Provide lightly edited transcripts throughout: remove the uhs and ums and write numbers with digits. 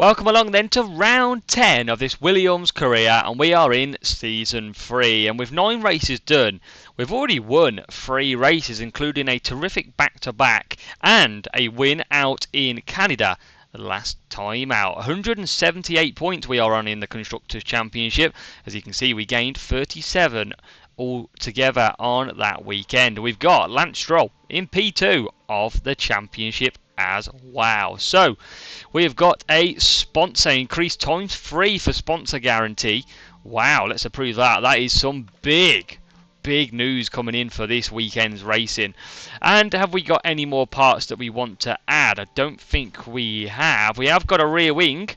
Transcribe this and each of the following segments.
Welcome along then to round 10 of this Williams career, and we are in season 3, and with 9 races done we've already won 3 races, including a terrific back-to-back and a win out in Canada last time out. 178 points we are on in the Constructors' Championship. As you can see, we gained 37 altogether on that weekend. We've got Lance Stroll in P2 of the championship as well. So we have got a sponsor, increased times 3 for sponsor guarantee. Wow, let's approve that. That is some big news coming in for this weekend's racing. And have we got any more parts that we want to add? I don't think we have. We have got a rear wing.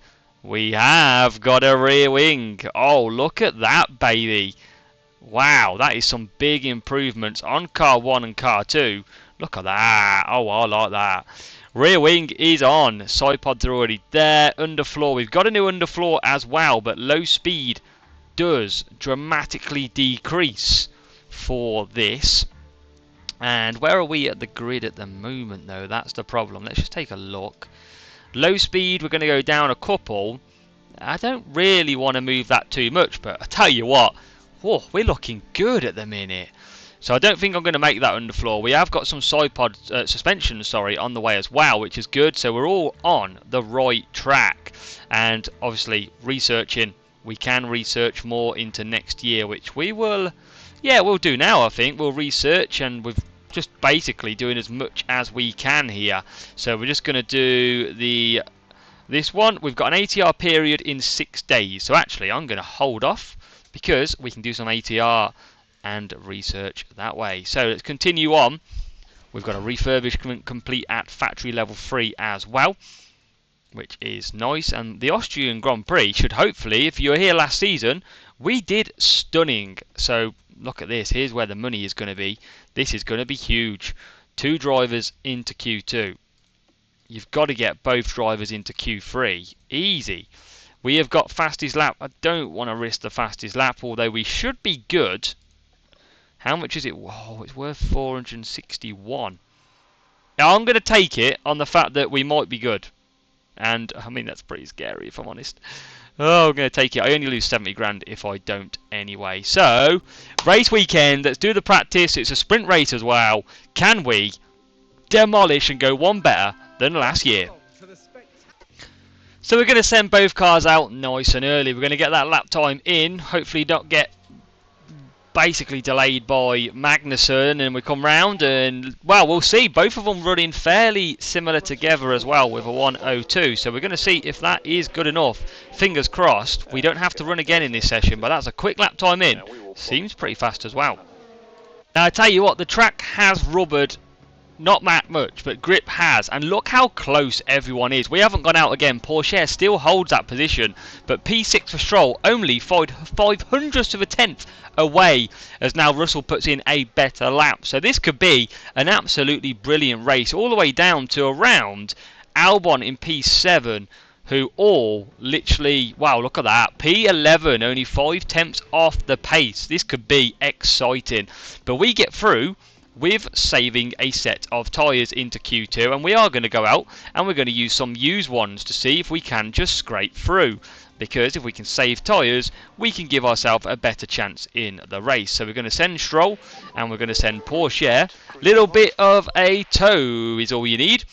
We have got a rear wing. Oh, look at that, baby. Wow, that is some big improvements on car 1 and car 2. Look at that. Oh, I like that. Rear wing is on. Side pods are already there. Underfloor. We've got a new underfloor as well, but low speed does dramatically decrease for this. And where are we at the grid at the moment, though? That's the problem. Let's just take a look. Low speed, we're going to go down a couple. I don't really want to move that too much, but I tell you what, whoa, we're looking good at the minute. So I don't think I'm going to make that underfloor. We have got some side pod suspension, on the way as well, which is good. So we're all on the right track. And obviously researching, we can research more into next year, which we will, we'll do now. I think we'll research, and we're just basically doing as much as we can here. So we're just going to do this one. We've got an ATR period in 6 days. So actually, I'm going to hold off because we can do some ATR and research that way. So let's continue on. We've got a refurbishment complete at factory level 3 as well, which is nice. And the Austrian Grand Prix should hopefully, if you were here last season, we did stunning. So look at this. Here's where the money is going to be. This is going to be huge. 2 drivers into Q2. You've got to get both drivers into Q3. Easy. We have got fastest lap. I don't want to risk the fastest lap, although we should be good. How much is it? Whoa, it's worth 461. Now, I'm going to take it on the fact that we might be good. And, I mean, that's pretty scary, if I'm honest. Oh, I'm going to take it. I only lose 70 grand if I don't anyway. So, race weekend. Let's do the practice. It's a sprint race as well. Can we demolish and go one better than last year? So, we're going to send both cars out nice and early. We're going to get that lap time in. Hopefully not get basically delayed by Magnussen, and we come round and, well, we'll see. Both of them running fairly similar together as well with a 1:02, so we're going to see if that is good enough. Fingers crossed. We don't have to run again in this session, but that's a quick lap time in. Seems pretty fast as well. Now I tell you what, the track has rubbered. Not that much, but grip has. And look how close everyone is. We haven't gone out again. Porsche still holds that position. But P6 for Stroll only 5/100ths of a tenth away, as now Russell puts in a better lap. So this could be an absolutely brilliant race. All the way down to around Albon in P7. Who all literally, wow, look at that. P11, only 5/10ths off the pace. This could be exciting. But we get through with saving a set of tyres into Q2, and we are going to go out and we're going to use some used ones to see if we can just scrape through, because if we can save tyres we can give ourselves a better chance in the race. So we're going to send Stroll and we're going to send Porsche. Little bit of a tow is all you need,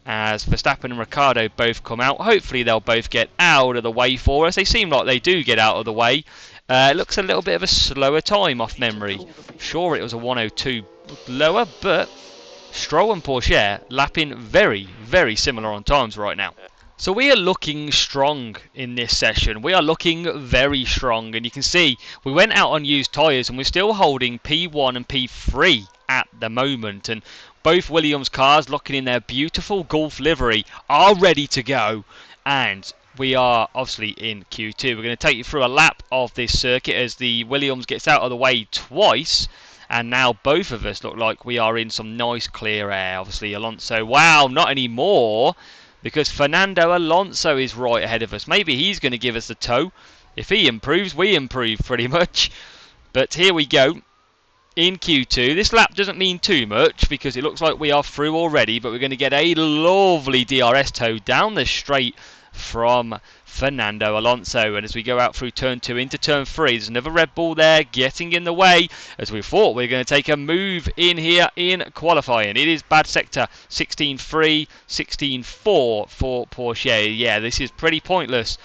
as Verstappen and Ricciardo both come out. Hopefully they'll both get out of the way for us. They seem like they do get out of the way. It looks a little bit of a slower time off memory. Sure, it was a 1:02 lower, but Stroll and Porsche lapping very similar on times right now. So we are looking strong in this session. We are looking very strong, and you can see we went out on used tyres and we're still holding P1 and P3 at the moment, and both Williams cars, looking in their beautiful Gulf livery, are ready to go. And we are obviously in Q2. We're going to take you through a lap of this circuit as the Williams gets out of the way twice. And now both of us look like we are in some nice clear air. Obviously Alonso, wow, not anymore, because Fernando Alonso is right ahead of us. Maybe he's going to give us a tow. If he improves, we improve pretty much. But here we go in Q2. This lap doesn't mean too much because it looks like we are through already, but we're going to get a lovely DRS tow down the straight from Fernando Alonso. And as we go out through turn 2 into turn 3, there's another Red Bull there getting in the way, as we thought we were going to take a move in here in qualifying. It is bad sector, 16.3, 16.4 for Porsche. Yeah, this is pretty pointless.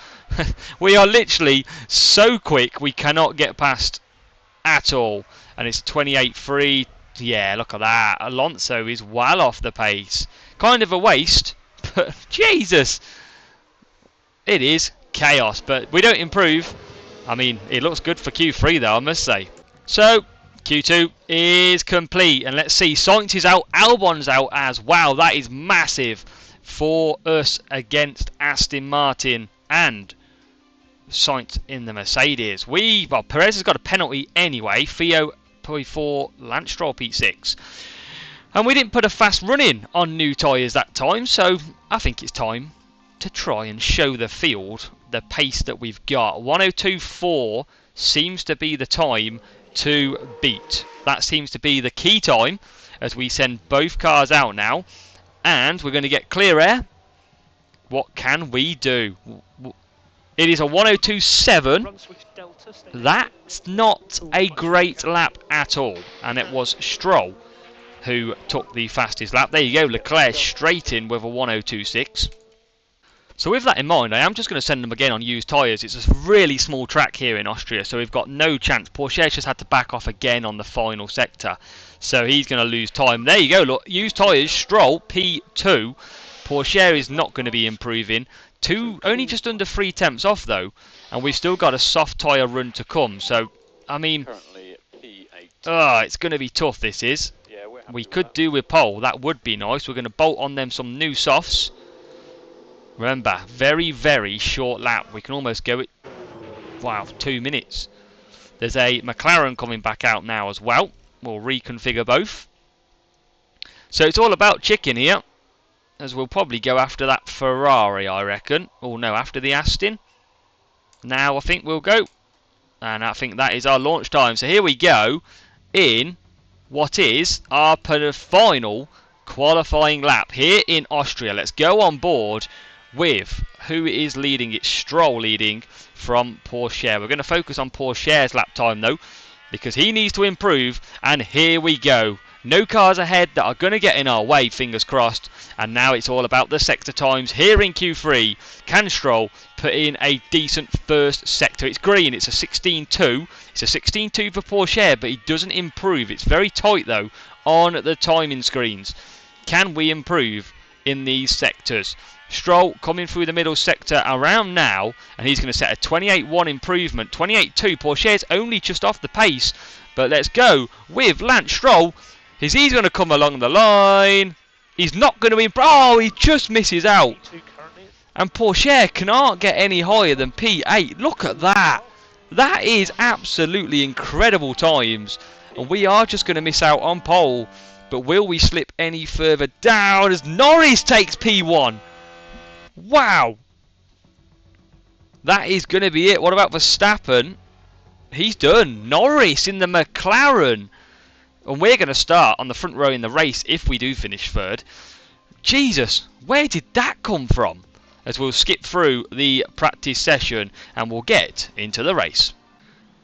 We are literally so quick we cannot get past at all. And it's 28.3. Yeah, look at that. Alonso is well off the pace. Kind of a waste, but Jesus, it is chaos. But we don't improve. I mean, it looks good for Q3 though, I must say. So Q2 is complete, and let's see, Sainz is out, Albon's out as well. That is massive for us against Aston Martin and Sainz in the Mercedes. Well, Perez has got a penalty anyway. Theo P4, Lance Stroll P6. And we didn't put a fast run in on new tyres that time, so I think it's time to try and show the field the pace that we've got. 1:02.4 seems to be the time to beat. That seems to be the key time as we send both cars out now. And we're going to get clear air. What can we do? It is a 1:02.7. That's not a great lap at all. And it was Stroll who took the fastest lap. There you go, Leclerc straight in with a 1:02.6. So with that in mind, I am just going to send them again on used tyres. It's a really small track here in Austria, so we've got no chance. Porsche just had to back off again on the final sector, so he's going to lose time. There you go, look, used tyres, Stroll, P2. Porsche is not going to be improving. Only just under 3 tenths off though, and we've still got a soft tyre run to come. So, I mean, it's going to be tough, this is. We could do with pole, that would be nice. We're going to bolt on them some new softs. Remember, very, very short lap. We can almost go it, wow, 2 minutes. There's a McLaren coming back out now as well. We'll reconfigure both. So it's all about chicken here, as we'll probably go after that Ferrari, I reckon. Oh no, after the Aston. Now I think we'll go. And I think that is our launch time. So here we go in what is our final qualifying lap here in Austria. Let's go on board with who is leading. It's Stroll leading from Porsche. We're going to focus on Porsche's lap time though, because he needs to improve. And here we go. No cars ahead that are going to get in our way, fingers crossed. And now it's all about the sector times here in Q3. Can Stroll put in a decent first sector? It's green, it's a 16.2. It's a 16.2 for Porsche, but he doesn't improve. It's very tight though on the timing screens. Can we improve in these sectors? Stroll coming through the middle sector around now, and he's going to set a 28.1 improvement. 28.2, Porsche's only just off the pace. But let's go with Lance Stroll. Is he going to come along the line? He's not going to improve. Oh, he just misses out. And Porsche cannot get any higher than P8. Look at that. That is absolutely incredible times. And we are just going to miss out on pole. But will we slip any further down as Norris takes P1? Wow. That is going to be it. What about Verstappen? He's done. Norris in the McLaren. And we're going to start on the front row in the race if we do finish third. Jesus, where did that come from? As we'll skip through the practice session and we'll get into the race.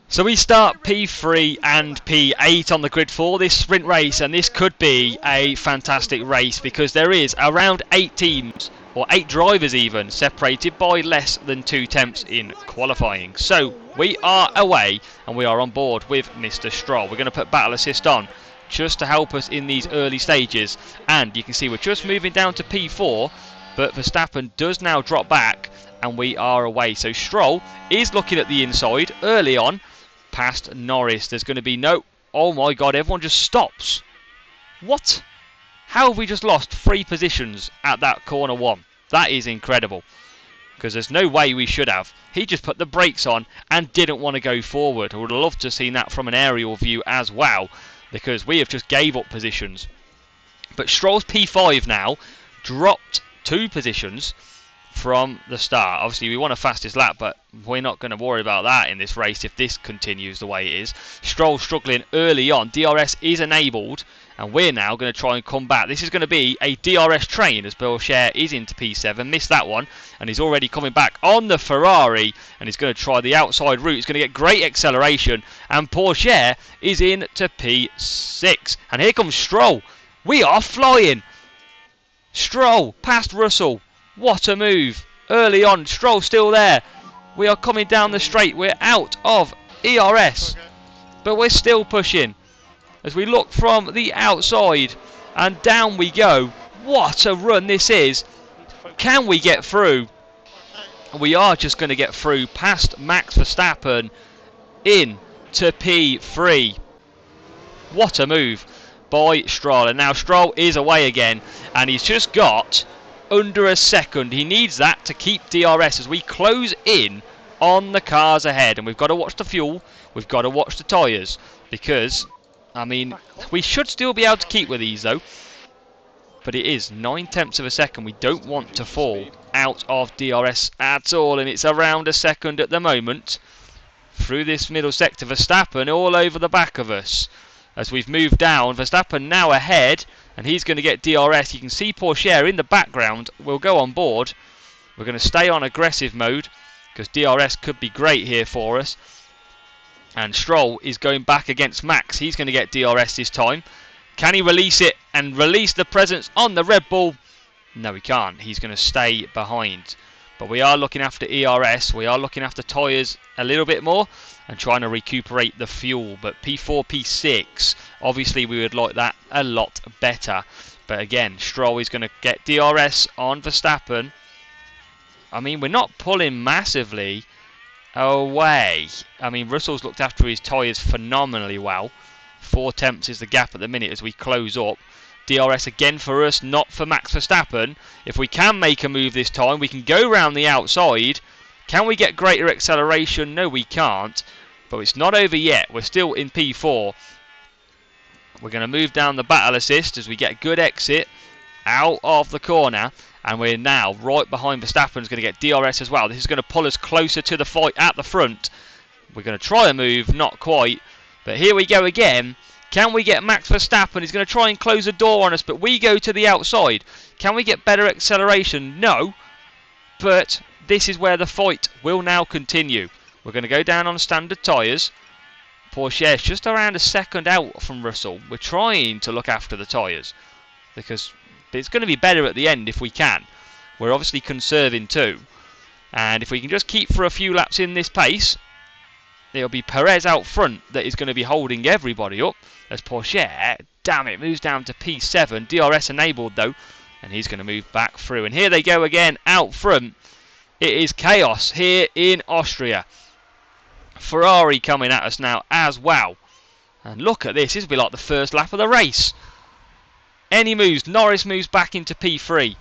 So we start P3 and P8 on the grid for this sprint race, and this could be a fantastic race because there is around 8 teams, or 8 drivers even, separated by less than 2 tenths in qualifying. So we are away and we are on board with Mr. Stroll. We're going to put battle assist on just to help us in these early stages, and you can see we're just moving down to P4, but Verstappen does now drop back and we are away. So Stroll is looking at the inside early on past Norris. There's going to be no... Oh my god, everyone just stops. What? How have we just lost 3 positions at that corner 1? That is incredible. Because there's no way we should have. He just put the brakes on and didn't want to go forward. I would have loved to have seen that from an aerial view as well, because we have just gave up positions. But Stroll's P5 now dropped 2 positions from the start. Obviously we want a fastest lap, but we're not going to worry about that in this race if this continues the way it is. Stroll struggling early on. DRS is enabled And we're now going to try and come back. This is going to be a DRS train as Belcher is into P7. Missed that one. And he's already coming back on the Ferrari. And he's going to try the outside route. He's going to get great acceleration. And Porsche is into P6. And here comes Stroll. We are flying. Stroll past Russell. What a move. Early on. Stroll still there. We are coming down the straight. We're out of ERS. But we're still pushing. As we look from the outside, and down we go. What a run this is. Can we get through? We are just going to get through past Max Verstappen in to P3. What a move by Stroll. And now Stroll is away again, and he's just got under a second. He needs that to keep DRS as we close in on the cars ahead. And we've got to watch the fuel. We've got to watch the tyres, because I mean, we should still be able to keep with these though. But it is 9/10 of a second. We don't want to fall out of DRS at all. And it's around a second at the moment. Through this middle sector, Verstappen all over the back of us. As we've moved down, Verstappen now ahead. And he's going to get DRS. You can see Porsche in the background. We'll go on board. We're going to stay on aggressive mode, because DRS could be great here for us. And Stroll is going back against Max. He's going to get DRS this time. Can he release it and release the presence on the Red Bull? No, he can't. He's going to stay behind. But we are looking after ERS. We are looking after tyres a little bit more and trying to recuperate the fuel. But P4, P6, obviously we would like that a lot better. But again, Stroll is going to get DRS on Verstappen. I mean, we're not pulling massively away. I mean, Russell's looked after his tyres phenomenally well. 4/10 is the gap at the minute as we close up. DRS again for us, not for Max Verstappen. If we can make a move this time, we can go round the outside. Can we get greater acceleration? No, we can't. But it's not over yet. We're still in P4. We're going to move down the battle assist as we get a good exit out of the corner. And we're now right behind Verstappen. Is going to get DRS as well. This is going to pull us closer to the fight at the front. We're going to try a move, not quite. But here we go again. Can we get Max Verstappen? He's going to try and close the door on us, but we go to the outside. Can we get better acceleration? No. But this is where the fight will now continue. We're going to go down on standard tyres. Porsche is just around a second out from Russell. We're trying to look after the tyres, because it's going to be better at the end if we can. We're obviously conserving too. And if we can just keep for a few laps in this pace, it'll be Perez out front that is going to be holding everybody up. As Porsche, damn it, moves down to P7. DRS enabled though. And he's going to move back through. And here they go again out front. It is chaos here in Austria. Ferrari coming at us now as well. And look at this. This will be like the first lap of the race. Any moves? Norris moves back into P3.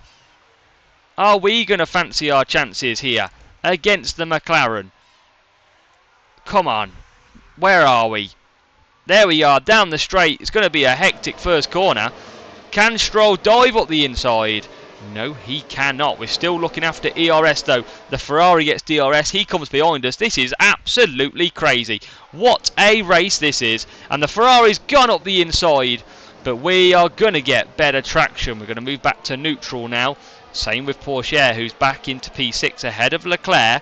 Are we going to fancy our chances here against the McLaren? Come on. Where are we? There we are, down the straight. It's going to be a hectic first corner. Can Stroll dive up the inside? No, he cannot. We're still looking after ERS though. The Ferrari gets DRS. He comes behind us. This is absolutely crazy. What a race this is. And the Ferrari's gone up the inside. But we are going to get better traction. We're going to move back to neutral now. Same with Porsche, who's back into P6 ahead of Leclerc.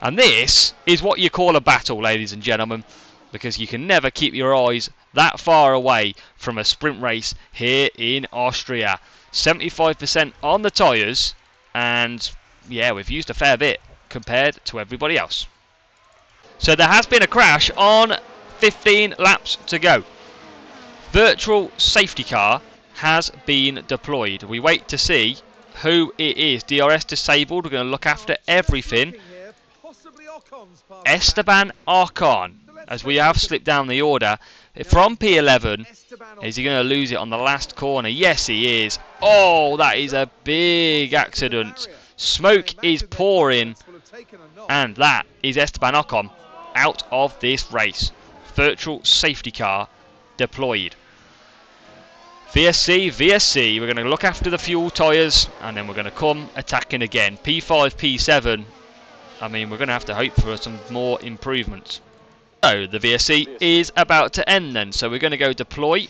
And this is what you call a battle, ladies and gentlemen. Because you can never keep your eyes that far away from a sprint race here in Austria. 75% on the tyres. And yeah, we've used a fair bit compared to everybody else. So there has been a crash on 15 laps to go. Virtual safety car has been deployed. We wait to see who it is. DRS disabled. We're going to look after everything. Esteban Ocon, as we have slipped down the order from P11. Is he going to lose it on the last corner? Yes, he is. Oh, that is a big accident. Smoke is pouring, and that is Esteban Ocon out of this race. Virtual safety car deployed. VSC, VSC, we're going to look after the fuel tyres, and then we're going to come attacking again. P5, P7, I mean, we're going to have to hope for some more improvements. So, the VSC is about to end then, so we're going to go deploy.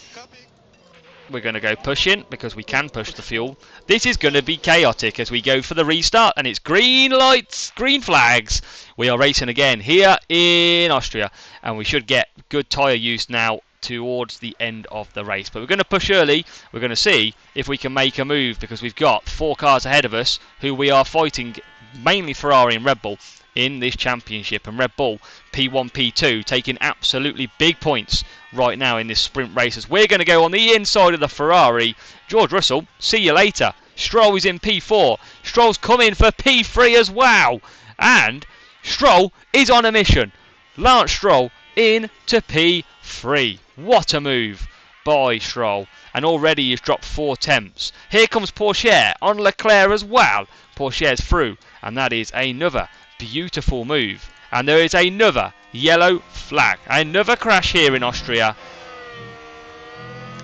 We're going to go pushing because we can push the fuel. This is going to be chaotic as we go for the restart, and it's green lights, green flags. We are racing again here in Austria, and we should get good tyre use now towards the end of the race. But we're going to push early. We're going to see if we can make a move because we've got 4 cars ahead of us who we are fighting, mainly Ferrari and Red Bull, in this championship. And Red Bull P1, P2 taking absolutely big points right now in this sprint race as we're going to go on the inside of the Ferrari. George Russell, see you later. Stroll is in P4. Stroll's coming for P3 as well. And Stroll is on a mission. Lance Stroll into P3. What a move by Stroll. And already he's dropped 4 tenths. Here comes Pourchaire on Leclerc as well. Pourchaire's through. And that is another beautiful move. And there is another yellow flag. Another crash here in Austria.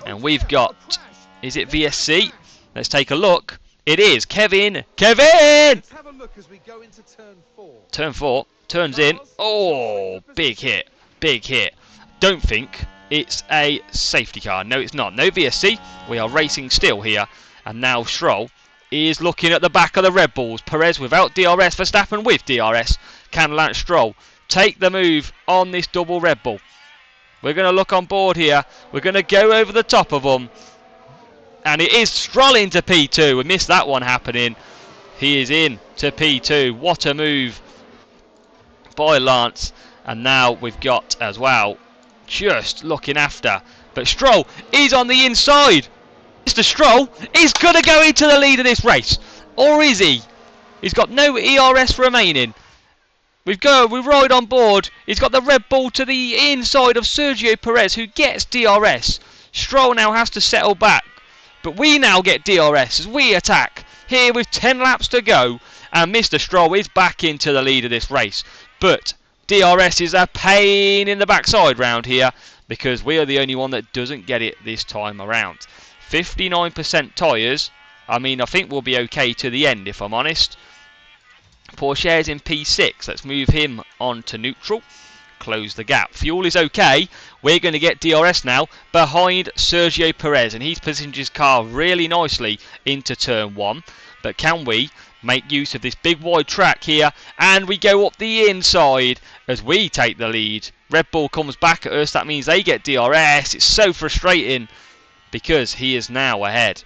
And we've got, is it VSC? Let's take a look. It is Kevin. Let's have a look as we go into turn 4. Turn 4. Turns in. Oh, big hit. Big hit. Don't think it's a safety car. No, it's not. No VSC. We are racing still here. And now Stroll is looking at the back of the Red Bulls. Perez without DRS. Verstappen with DRS. Can Lance Stroll take the move on this double Red Bull? We're going to look on board here. We're going to go over the top of them. And it is Stroll into P2. We missed that one happening. He is in to P2. What a move by Lance. And now we've got as well, just looking after. But Stroll is on the inside. Mr. Stroll is going to go into the lead of this race. Or is he? He's got no ERS remaining. We ride on board. He's got the Red Bull to the inside of Sergio Perez, who gets DRS. Stroll now has to settle back. But we now get DRS as we attack. Here with 10 laps to go. And Mr. Stroll is back into the lead of this race. But DRS is a pain in the backside round here, because we are the only one that doesn't get it this time around. 59% tyres. I mean, I think we'll be okay to the end, if I'm honest. Pourchaire's in P6. Let's move him on to neutral. Close the gap. Fuel is okay. We're going to get DRS now behind Sergio Perez, and he's positioned his car really nicely into turn 1. But can we make use of this big wide track here? And we go up the inside as we take the lead. Red Bull comes back at us. That means they get DRS. It's so frustrating because he is now ahead.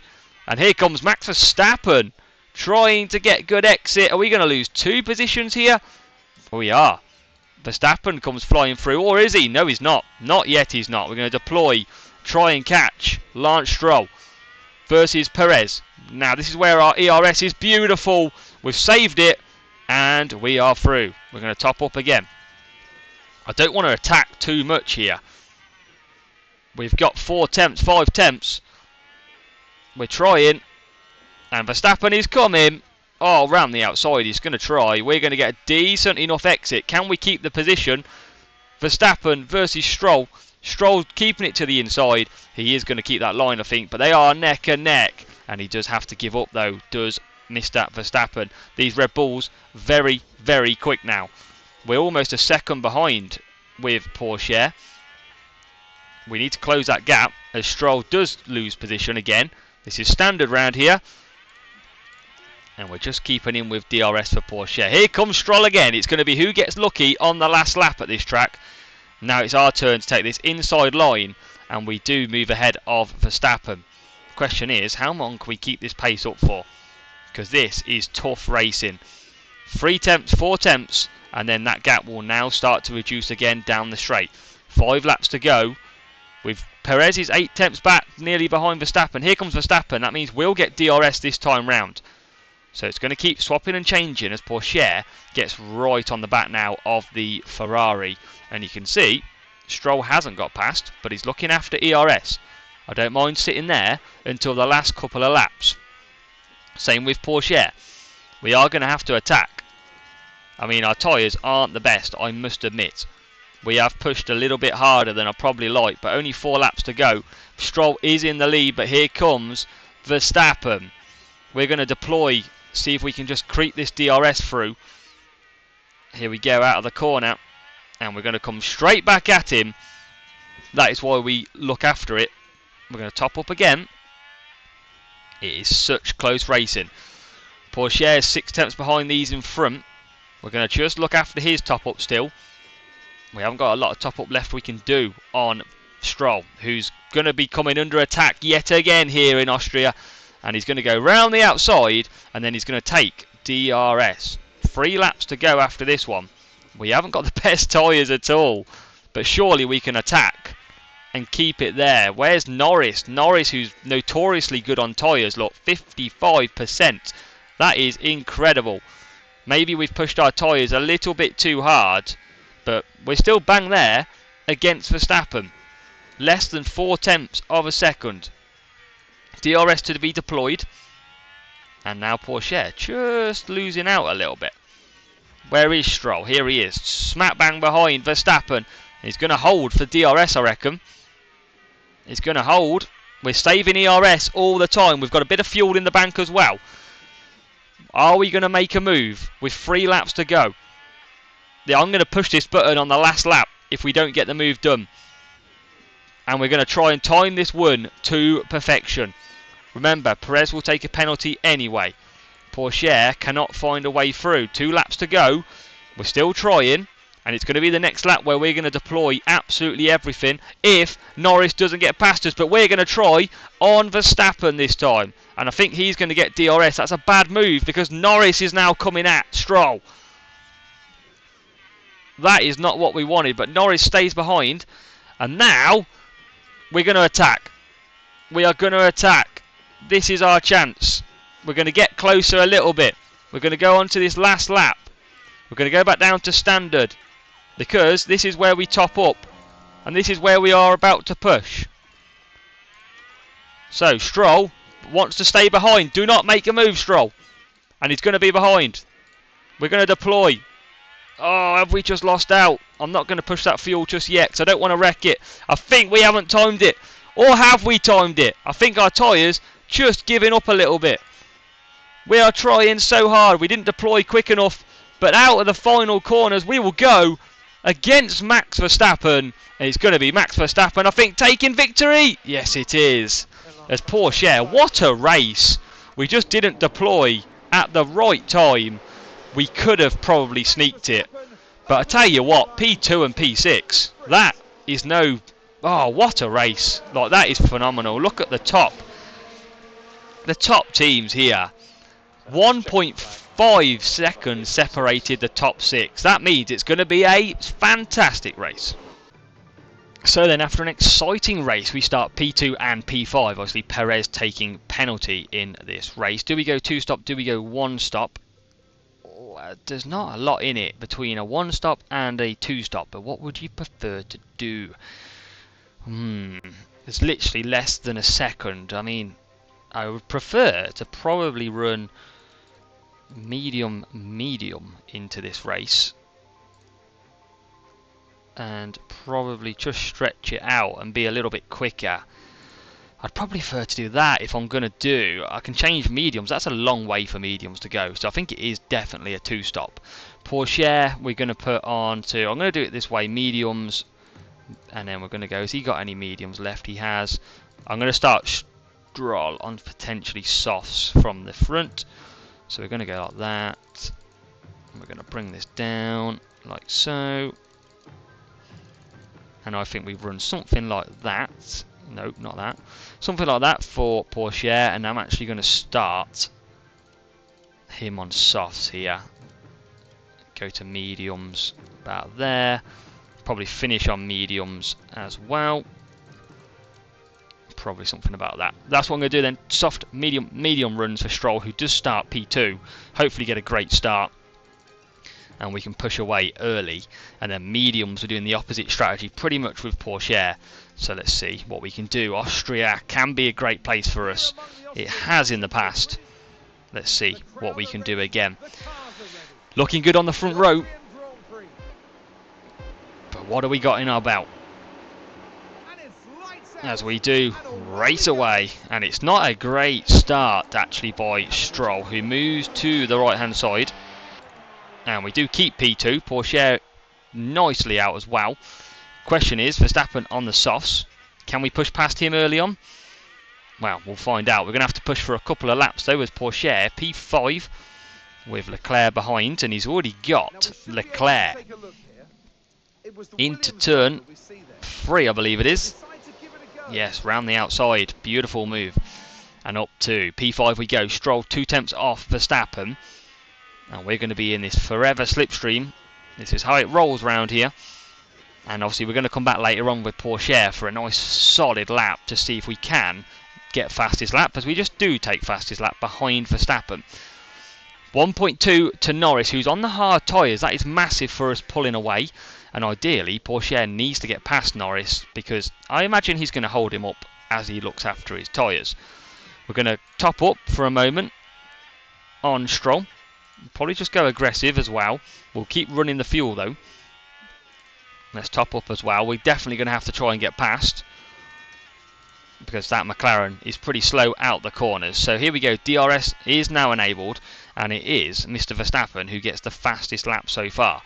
And here comes Max Verstappen trying to get good exit. Are we going to lose 2 positions here? We are. Verstappen comes flying through, or is he? No, he's not. Not yet, he's not. We're going to deploy, try and catch Lance Stroll versus Perez. Now, this is where our ERS is beautiful. We've saved it, and we are through. We're going to top up again. I don't want to attack too much here. We've got 4 temps, 5 temps. We're trying, and Verstappen is coming. Oh, round the outside, he's going to try. We're going to get a decent enough exit. Can we keep the position? Verstappen versus Stroll. Stroll keeping it to the inside. He is going to keep that line, I think, but they are neck and neck. And he does have to give up, though, does Mr. Verstappen. These Red Bulls, very, very quick now. We're almost a second behind with Pourchaire. We need to close that gap as Stroll does lose position again. This is standard round here. And we're just keeping in with DRS for Pourchaire. Here comes Stroll again. It's going to be who gets lucky on the last lap at this track. Now it's our turn to take this inside line. And we do move ahead of Verstappen. The question is, how long can we keep this pace up for? Because this is tough racing. 3 temps, 4 temps. And then that gap will now start to reduce again down the straight. 5 laps to go. With Perez is 8 temps back, nearly behind Verstappen. Here comes Verstappen. That means we'll get DRS this time round. So it's going to keep swapping and changing as Pourchaire gets right on the back now of the Ferrari. And you can see Stroll hasn't got past, but he's looking after ERS. I don't mind sitting there until the last couple of laps. Same with Pourchaire. We are going to have to attack. I mean, our tyres aren't the best, I must admit. We have pushed a little bit harder than I probably like, but only 4 laps to go. Stroll is in the lead, but here comes Verstappen. We're going to deploy, see if we can just creep this DRS through. Here we go out of the corner, and we're going to come straight back at him. That is why we look after it. We're going to top up again. It is such close racing. Pourchaire is 6 tenths behind these in front. We're going to just look after his top up still. We haven't got a lot of top up left we can do on Stroll, who's going to be coming under attack yet again here in Austria. And he's going to go round the outside, and then he's going to take DRS. 3 laps to go after this one. We haven't got the best tyres at all, but surely we can attack and keep it there. Where's Norris? Norris, who's notoriously good on tyres, look, 55%. That is incredible. Maybe we've pushed our tyres a little bit too hard, but we're still bang there against Verstappen. Less than 4 tenths of a second. DRS to be deployed. And now Pourchaire just losing out a little bit. Where is Stroll? Here he is. Smack bang behind Verstappen. He's going to hold for DRS, I reckon. He's going to hold. We're saving ERS all the time. We've got a bit of fuel in the bank as well. Are we going to make a move with 3 laps to go? Yeah, I'm going to push this button on the last lap if we don't get the move done. And we're going to try and time this one to perfection. Remember, Perez will take a penalty anyway. Pourchaire cannot find a way through. 2 laps to go. We're still trying. And it's going to be the next lap where we're going to deploy absolutely everything if Norris doesn't get past us. But we're going to try on Verstappen this time. And I think he's going to get DRS. That's a bad move because Norris is now coming at Stroll. That is not what we wanted. But Norris stays behind. And now we're going to attack. We are going to attack. This is our chance. We're going to get closer a little bit. We're going to go on to this last lap. We're going to go back down to standard. Because this is where we top up. And this is where we are about to push. So, Stroll wants to stay behind. Do not make a move, Stroll. And he's going to be behind. We're going to deploy. Oh, have we just lost out? I'm not going to push that fuel just yet because I don't want to wreck it. I think we haven't timed it. Or have we timed it? I think our tyres just giving up a little bit. We are trying so hard. We didn't deploy quick enough. But out of the final corners, we will go against Max Verstappen. And it's going to be Max Verstappen, I think, taking victory. Yes, it is. As Pourchaire, what a race. We just didn't deploy at the right time. We could have probably sneaked it. But I tell you what, P2 and P6, that is no... Oh, what a race. Like, that is phenomenal. Look at the top. The top teams here. 1.5 seconds separated the top 6. That means it's going to be a fantastic race. So then, after an exciting race, we start P2 and P5. Obviously, Perez taking penalty in this race. Do we go 2-stop? Do we go 1-stop? There's not a lot in it between a 1-stop and a 2-stop. But what would you prefer to do? It's literally less than a second. I mean, I would prefer to probably run medium into this race and probably just stretch it out and be a little bit quicker. I'd probably prefer to do that if I'm going to do. I can change mediums. That's a long way for mediums to go. So I think it is definitely a 2-stop. Pourchaire, we're going to put on to... I'm going to do it this way. Mediums. And then we're going to go... Has he got any mediums left? He has. I'm going to start Stroll on potentially softs from the front. So we're going to go like that. And we're going to bring this down like so. And I think we run something like that. Nope, not that. Something like that for Pourchaire. And I'm actually going to start him on softs here. Go to mediums about there. Probably finish on mediums as well. Probably something about that. That's what I'm going to do then. Soft, medium runs for Stroll, who does start P2. Hopefully get a great start. And we can push away early. And then mediums, we're doing the opposite strategy pretty much with Pourchaire. So let's see what we can do. Austria can be a great place for us. It has in the past. Let's see what we can do again. Looking good on the front row. But what have we got in our belt? As we do, race away. And it's not a great start actually by Stroll, who moves to the right hand side. And we do keep P2. Pourchaire nicely out as well. Question is, Verstappen on the softs. Can we push past him early on? Well, we'll find out. We're going to have to push for a couple of laps though, as Pourchaire, P5, with Leclerc behind, and he's already got Leclerc into turn 3, I believe it is. Yes, round the outside. Beautiful move. And up to P5 we go. Stroll 2 tenths off Verstappen. And we're going to be in this forever slipstream. This is how it rolls round here. And obviously we're going to come back later on with Pourchaire for a nice solid lap to see if we can get fastest lap, as we just do take fastest lap behind Verstappen. 1.2 to Norris, who's on the hard tyres. That is massive for us pulling away. And ideally, Pourchaire needs to get past Norris, because I imagine he's going to hold him up as he looks after his tyres. We're going to top up for a moment on Stroll. Probably just go aggressive as well. We'll keep running the fuel though. Let's top up as well. We're definitely going to have to try and get past, because that McLaren is pretty slow out the corners. So here we go. DRS is now enabled, and it is Mr. Verstappen who gets the fastest lap so far.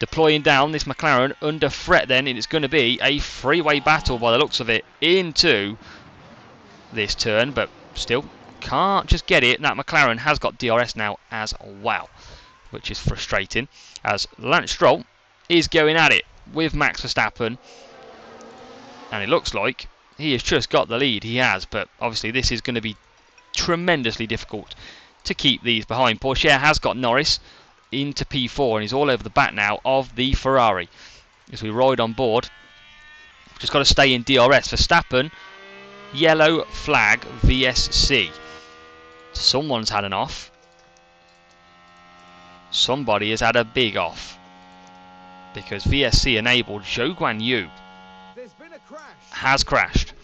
Deploying down this McLaren under threat then, and it's going to be a freeway battle by the looks of it into this turn, but still can't just get it. That McLaren has got DRS now as well, which is frustrating, as Lance Stroll is going at it with Max Verstappen, and it looks like he has just got the lead. He has, but obviously this is going to be tremendously difficult to keep these behind. Pourchaire has got Norris into P4 and he's all over the back now of the Ferrari as we ride on board. Just got to stay in DRS. Verstappen, yellow flag, VSC. Someone's had an off. Somebody has had a big off, because VSC enabled. Zhou Guan Yu has crashed.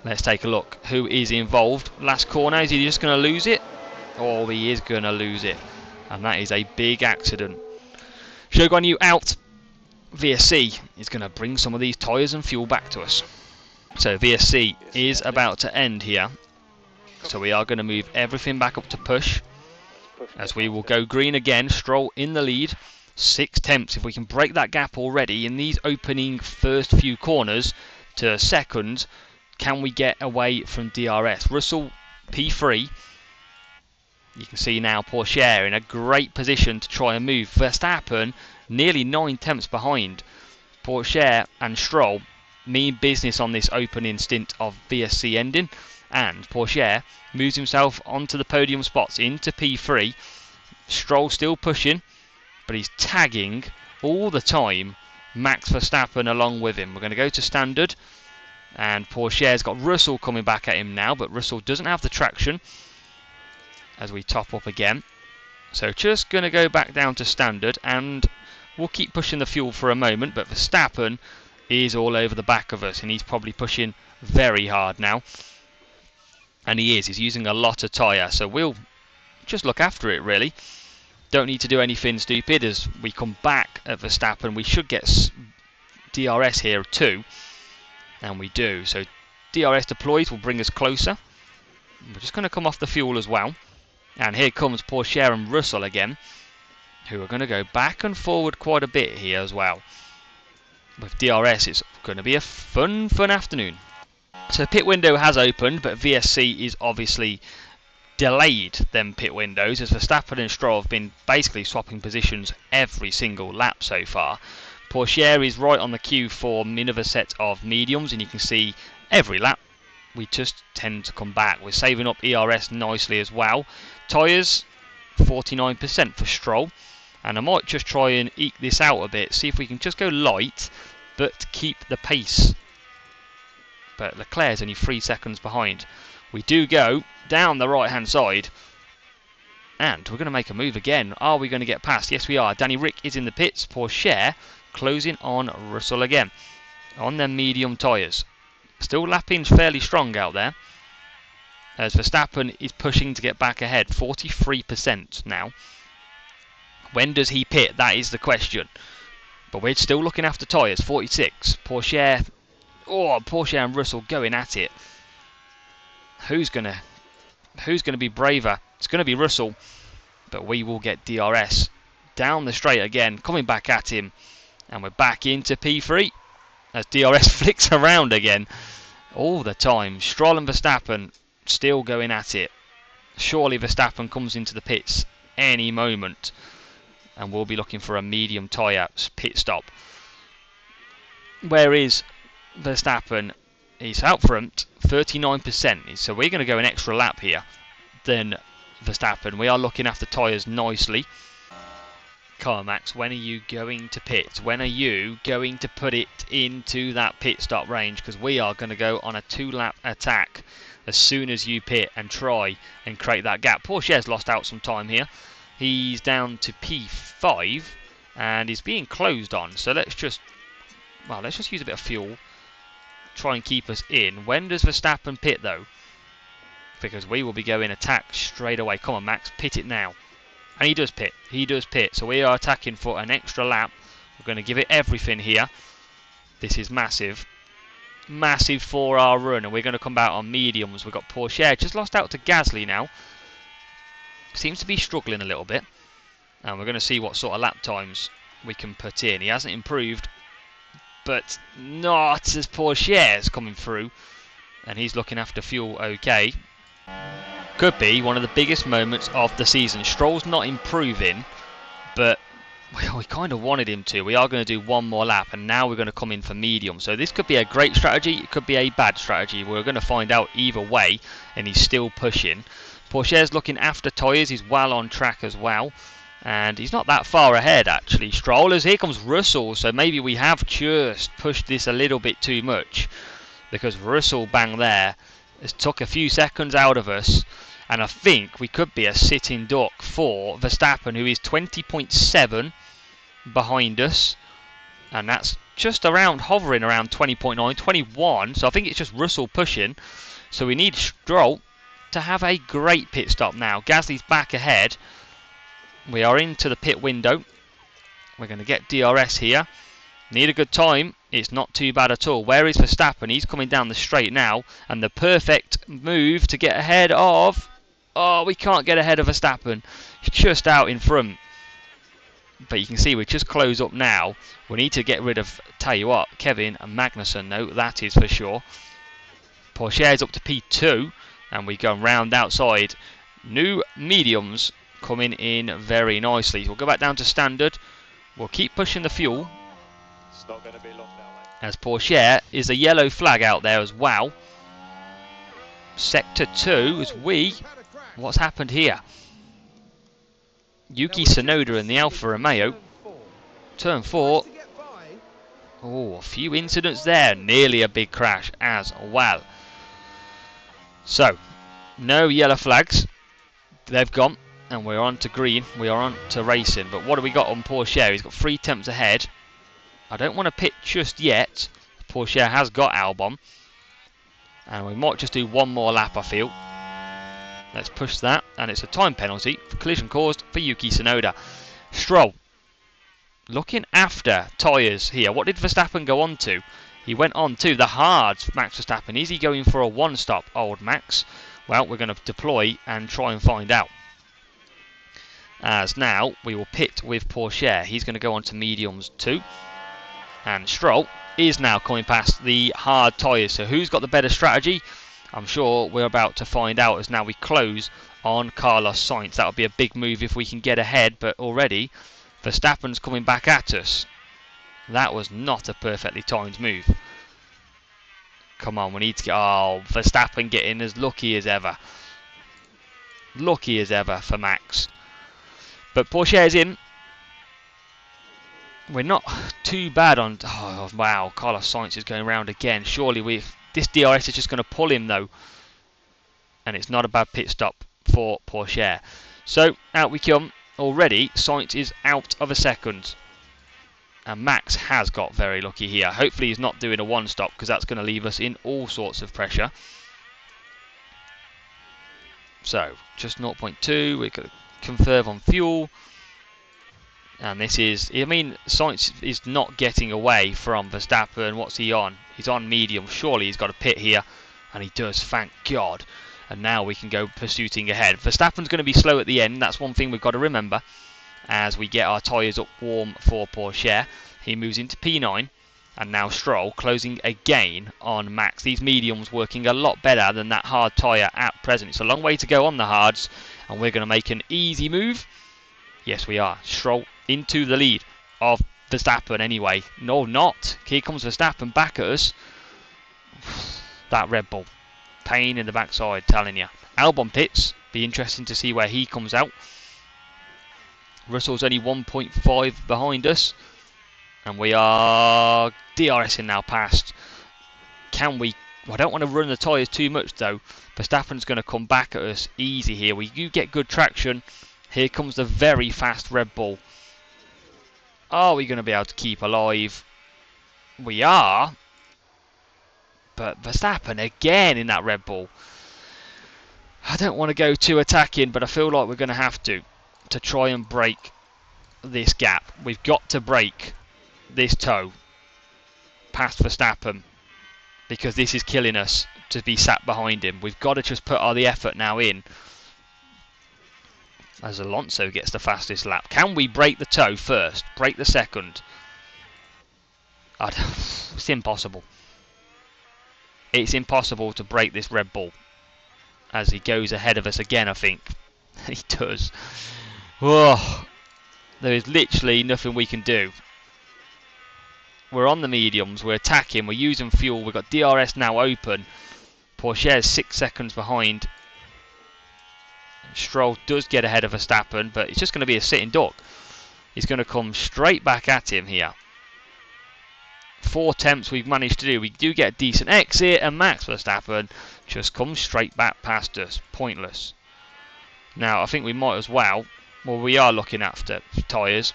Let's take a look who is involved. Last corner, is he just going to lose it? Oh, he is going to lose it, and that is a big accident. Zhou Guan Yu out. VSC is going to bring some of these tyres and fuel back to us. So VSC is about to end here, so we are going to move everything back up to push, as we will go green again. Stroll in the lead, 6 tenths. If we can break that gap already in these opening first few corners to second, can we get away from DRS? Russell P3. You can see now Pourchaire in a great position to try and move. Verstappen nearly 9 tenths behind. Pourchaire and Stroll mean business on this opening stint of VSC ending, and Pourchaire moves himself onto the podium spots into P3. Stroll still pushing, but he's tagging all the time Max Verstappen along with him. We're going to go to standard, and Pourchaire's got Russell coming back at him now, but Russell doesn't have the traction as we top up again. So just going to go back down to standard, and we'll keep pushing the fuel for a moment, but Verstappen is all over the back of us, and he's probably pushing very hard now. And he's using a lot of tyre, so we'll just look after it really. Don't need to do anything stupid as we come back at Verstappen. We should get DRS here too, and we do. So DRS deploys will bring us closer. We're just going to come off the fuel as well. And here comes Pourchaire and Russell again, who are going to go back and forward quite a bit here as well. With DRS, it's going to be a fun afternoon. So pit window has opened, but VSC is obviously delayed them pit windows, as Verstappen and Stroll have been basically swapping positions every single lap so far. Pourchaire is right on the queue for another set of mediums, and you can see every lap we just tend to come back. We're saving up ERS nicely as well. Tyres 49% for Stroll, and I might just try and eke this out a bit, see if we can just go light but keep the pace. But Leclerc's only 3 seconds behind. We do go down the right hand side, and we're going to make a move again. Are we going to get past? Yes we are. Danny Rick is in the pits. Pourchaire closing on Russell again on their medium tyres. Still lapping fairly strong out there, as Verstappen is pushing to get back ahead. 43% now. When does he pit? That is the question. But we're still looking after tyres. 46. Pourchaire. Oh, Pourchaire and Russell going at it. Who's gonna be braver? It's gonna be Russell, but we will get DRS down the straight again, coming back at him, and we're back into P3 as DRS flicks around again. all the time. Stroll and Verstappen still going at it. Surely Verstappen comes into the pits any moment, and we'll be looking for a medium tyre pit stop. Where is Verstappen? He's out front, 39%. So we're going to go an extra lap here than Verstappen. We are looking after tyres nicely. Come on, Max, when are you going to pit? When are you going to put it into that pit stop range? Because we are going to go on a 2-lap attack as soon as you pit and try and create that gap. Porsche's lost out some time here. He's down to P5 and he's being closed on. So let's just use a bit of fuel. Try and keep us in. When does Verstappen pit though? Because we will be going attack straight away. Come on, Max, pit it now. And he does pit. He does pit. So we are attacking for an extra lap. We're going to give it everything here. This is massive. Massive for our run. And we're going to come out on mediums. We've got Porsche. Just lost out to Gasly now. Seems to be struggling a little bit. And we're going to see what sort of lap times we can put in. He hasn't improved. But not as Porsche's coming through. And he's looking after fuel okay. Could be one of the biggest moments of the season. Stroll's not improving, but we kind of wanted him to. We are going to do one more lap, and now we're going to come in for medium. So this could be a great strategy. It could be a bad strategy. We're going to find out either way, and he's still pushing. Porsche's looking after tyres. He's well on track as well, and he's not that far ahead, actually. Strollers, here comes Russell, so maybe we have just pushed this a little bit too much, because Russell, bang there, has took a few seconds out of us. And I think we could be a sitting duck for Verstappen, who is 20.7 behind us. And that's just around, hovering around 20.9, 21. So I think it's just Russell pushing. So we need Stroll to have a great pit stop now. Gasly's back ahead. We are into the pit window. We're going to get DRS here. Need a good time. It's not too bad at all. Where is Verstappen? He's coming down the straight now. And the perfect move to get ahead of... Oh, we can't get ahead of Verstappen. He's just out in front. But you can see we just close up now. We need to get rid of, tell you what, Kevin and Magnussen. No, that is for sure. Porsche is up to P2. And we go round outside. New mediums coming in very nicely. We'll go back down to standard. We'll keep pushing the fuel. It's not going to be long now, mate. As Porsche is a yellow flag out there as well. Sector 2 as we... What's happened here? Yuki Tsunoda in the Alfa Romeo. Turn 4. Oh, a few incidents there. Nearly a big crash as well. So, no yellow flags. They've gone. And we're on to green. We are on to racing. But what have we got on Porsche? He's got 3 temps ahead. I don't want to pit just yet. Porsche has got Albon. And we might just do one more lap, I feel. Let's push that, and it's a time penalty for collision caused for Yuki Tsunoda. Stroll, looking after tyres here. What did Verstappen go on to? He went on to the hards, Max Verstappen. Is he going for a one-stop, old Max? Well, we're going to deploy and try and find out. As now, we will pit with Porsche. He's going to go on to mediums too. And Stroll is now coming past the hard tyres. So who's got the better strategy? I'm sure we're about to find out as now we close on Carlos Sainz. That would be a big move if we can get ahead, but already Verstappen's coming back at us. That was not a perfectly timed move. Come on, we need to get... Oh, Verstappen getting as lucky as ever. Lucky as ever for Max. But Porsche is in. We're not too bad on... Oh, wow, Carlos Sainz is going round again. Surely we've... This DRS is just going to pull him though. And it's not a bad pit stop for Porsche. So out we come. Already Sainz is out of a second. And Max has got very lucky here. Hopefully he's not doing a one stop, because that's going to leave us in all sorts of pressure. So just 0.2. We're going to conserve on fuel. And this is, I mean, Sainz is not getting away from Verstappen. What's he on? He's on medium. Surely he's got a pit here. And he does, thank God. And now we can go pursuing ahead. Verstappen's going to be slow at the end. That's one thing we've got to remember as we get our tyres up warm for Porsche. He moves into P9. And now Stroll closing again on Max. These mediums working a lot better than that hard tyre at present. It's a long way to go on the hards, and we're going to make an easy move. Yes, we are. Stroll into the lead of Verstappen anyway. No, not. Here comes Verstappen back at us. That Red Bull. Pain in the backside, telling you. Albon pits. Be interesting to see where he comes out. Russell's only 1.5 behind us. And we are DRSing now past. Can we... I don't want to run the tyres too much though. Verstappen's going to come back at us easy here. We do get good traction. Here comes the very fast Red Bull. Are we going to be able to keep alive? We are. But Verstappen again in that Red Bull. I don't want to go too attacking, but I feel like we're going to have to try and break this gap. We've got to break this toe past Verstappen, because this is killing us to be sat behind him. We've got to just put all the effort now in as Alonso gets the fastest lap. Can we break the toe first? Break the second? It's impossible. It's impossible to break this Red Bull as he goes ahead of us again, I think. He does. Oh, there is literally nothing we can do. We're on the mediums, we're attacking, we're using fuel, we've got DRS now open. Pourchaire's 6 seconds behind. Stroll does get ahead of Verstappen, but it's just going to be a sitting duck. He's going to come straight back at him here. 4 attempts we've managed to do. We do get a decent exit, and Max Verstappen just comes straight back past us. Pointless. Now, I think we might as well we are looking after tyres.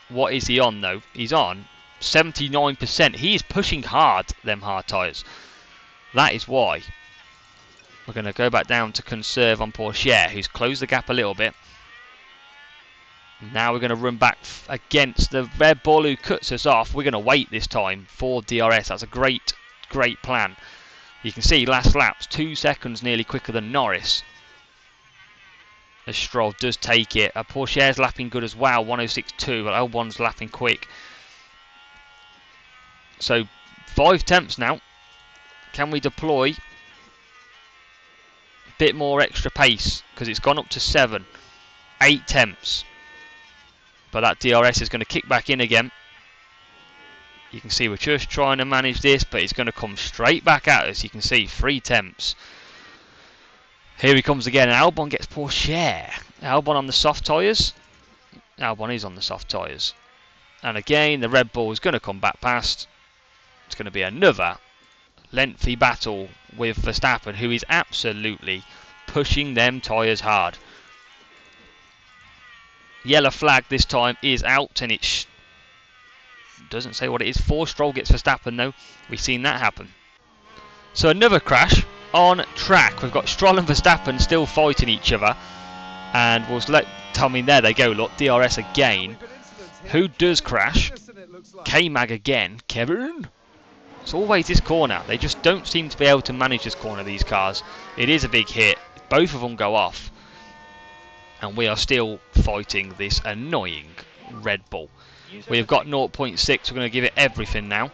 What is he on though? He's on 79%. He is pushing hard, them hard tyres. That is why. We're going to go back down to conserve on Pourchaire, who's closed the gap a little bit. Now we're going to run back against the Red Bull who cuts us off. We're going to wait this time for DRS. That's a great plan. You can see last lap's 2 seconds nearly quicker than Norris. As Stroll does take it. Pourchaire's lapping good as well, 106.2, but Albon's lapping quick. So 5 temps now. Can we deploy a bit more extra pace? Because it's gone up to 7. 8 temps. But that DRS is going to kick back in again. You can see we're just trying to manage this, but it's going to come straight back at us. You can see 3 temps. Here he comes again, and Albon gets Pourchaire. Albon on the soft tyres. Albon is on the soft tyres. And again, the Red Bull is going to come back past. It's going to be another lengthy battle with Verstappen, who is absolutely pushing them tyres hard. Yellow flag this time is out, and it doesn't say what it is for. Stroll gets Verstappen though. We've seen that happen. So another crash on track. We've got Stroll and Verstappen still fighting each other, and we'll let there they go, look, DRS again. Who does crash? K-Mag again. Kevin? It's always this corner. They just don't seem to be able to manage this corner, these cars. It is a big hit. Both of them go off, and we are still fighting this annoying Red Bull. We have got 0.6. We're going to give it everything now.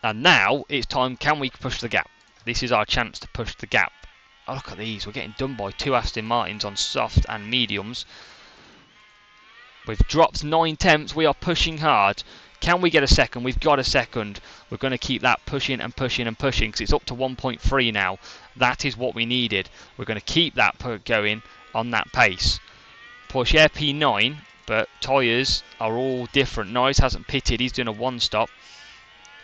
And now it's time. Can we push the gap? This is our chance to push the gap. Oh, look at these. We're getting done by 2 Aston Martins on soft and mediums. We've dropped 9 temps. We are pushing hard. Can we get a second? We've got a second. We're going to keep that pushing and pushing and pushing, because it's up to 1.3 now. That is what we needed. We're going to keep that going on that pace. Pourchaire P9, but tyres are all different. Norris hasn't pitted. He's doing a 1-stop.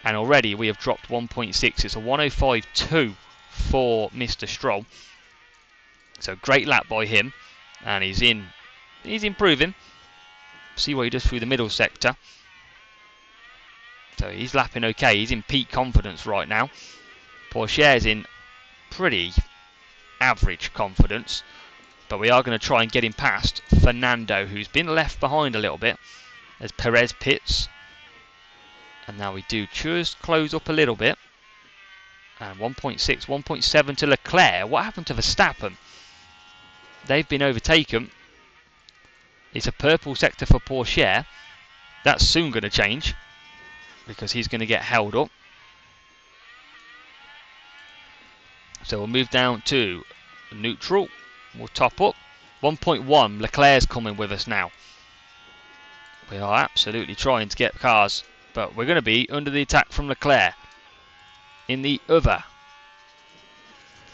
And already we have dropped 1.6. It's a 105.2 for Mr. Stroll. So great lap by him. And he's improving. See what he does through the middle sector. So he's lapping okay. He's in peak confidence right now. Pourchaire's in pretty average confidence. But we are going to try and get him past Fernando, who's been left behind a little bit as Perez pits. And now we do just close up a little bit. And 1.6, 1.7 to Leclerc. What happened to Verstappen? They've been overtaken. It's a purple sector for Pourchaire. That's soon going to change. because he's going to get held up. So we'll move down to neutral. We'll top up. 1.1, Leclerc's coming with us now. We are absolutely trying to get cars, but we're going to be under the attack from Leclerc. In the other